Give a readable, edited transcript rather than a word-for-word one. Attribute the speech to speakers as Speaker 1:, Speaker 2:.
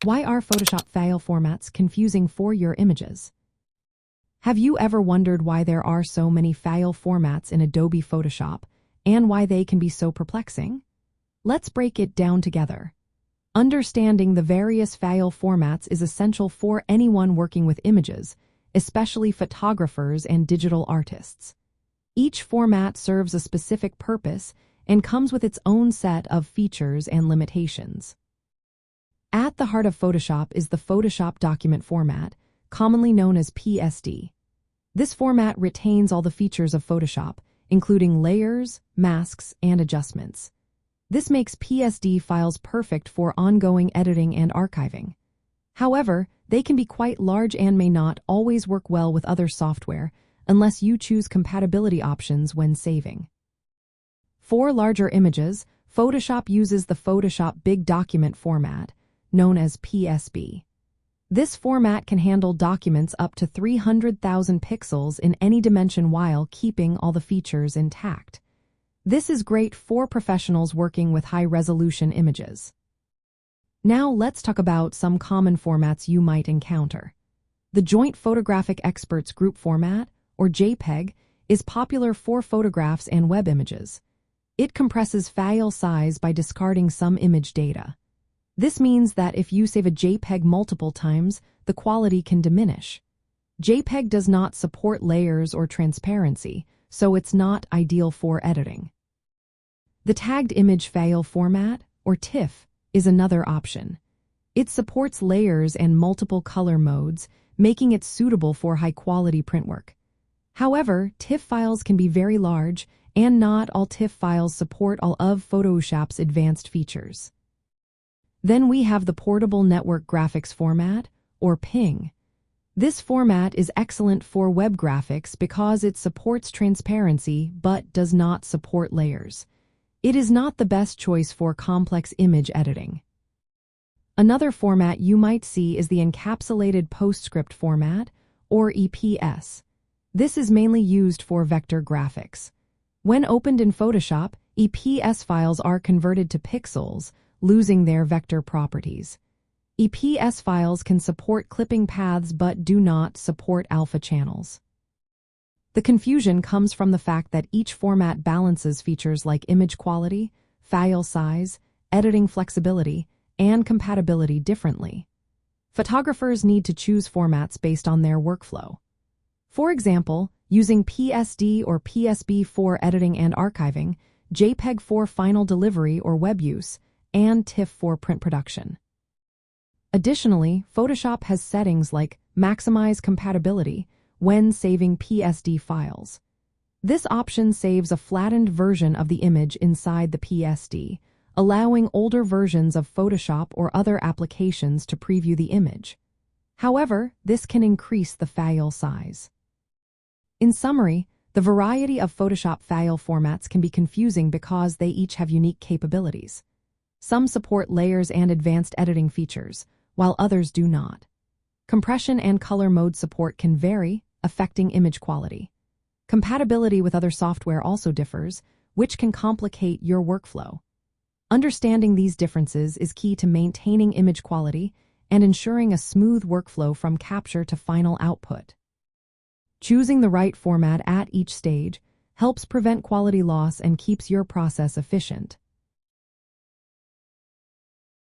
Speaker 1: Why are Photoshop file formats confusing for your images? Have you ever wondered why there are so many file formats in Adobe Photoshop and why they can be so perplexing? Let's break it down together. Understanding the various file formats is essential for anyone working with images, especially photographers and digital artists. Each format serves a specific purpose and comes with its own set of features and limitations. At the heart of Photoshop is the Photoshop document format, commonly known as PSD. This format retains all the features of Photoshop, including layers, masks, and adjustments. This makes PSD files perfect for ongoing editing and archiving. However, they can be quite large and may not always work well with other software unless you choose compatibility options when saving. For larger images, Photoshop uses the Photoshop Big Document format, known as PSB. This format can handle documents up to 300,000 pixels in any dimension while keeping all the features intact. This is great for professionals working with high-resolution images. Now let's talk about some common formats you might encounter. The Joint Photographic Experts Group format, or JPEG, is popular for photographs and web images. It compresses file size by discarding some image data. This means that if you save a JPEG multiple times, the quality can diminish. JPEG does not support layers or transparency, so it's not ideal for editing. The Tagged Image File format, or TIFF, is another option. It supports layers and multiple color modes, making it suitable for high-quality printwork. However, TIFF files can be very large, and not all TIFF files support all of Photoshop's advanced features. Then we have the Portable Network Graphics format, or PNG. This format is excellent for web graphics because it supports transparency but does not support layers. It is not the best choice for complex image editing. Another format you might see is the Encapsulated PostScript format, or EPS. This is mainly used for vector graphics. When opened in Photoshop, EPS files are converted to pixels, losing their vector properties. EPS files can support clipping paths but do not support alpha channels. The confusion comes from the fact that each format balances features like image quality, file size, editing flexibility, and compatibility differently. Photographers need to choose formats based on their workflow. For example, using PSD or PSB for editing and archiving, JPEG for final delivery or web use, and TIFF for print production. Additionally, Photoshop has settings like Maximize Compatibility when saving PSD files. This option saves a flattened version of the image inside the PSD, allowing older versions of Photoshop or other applications to preview the image. However, this can increase the file size. In summary, the variety of Photoshop file formats can be confusing because they each have unique capabilities. Some support layers and advanced editing features, while others do not. Compression and color mode support can vary, affecting image quality. Compatibility with other software also differs, which can complicate your workflow. Understanding these differences is key to maintaining image quality and ensuring a smooth workflow from capture to final output. Choosing the right format at each stage helps prevent quality loss and keeps your process efficient.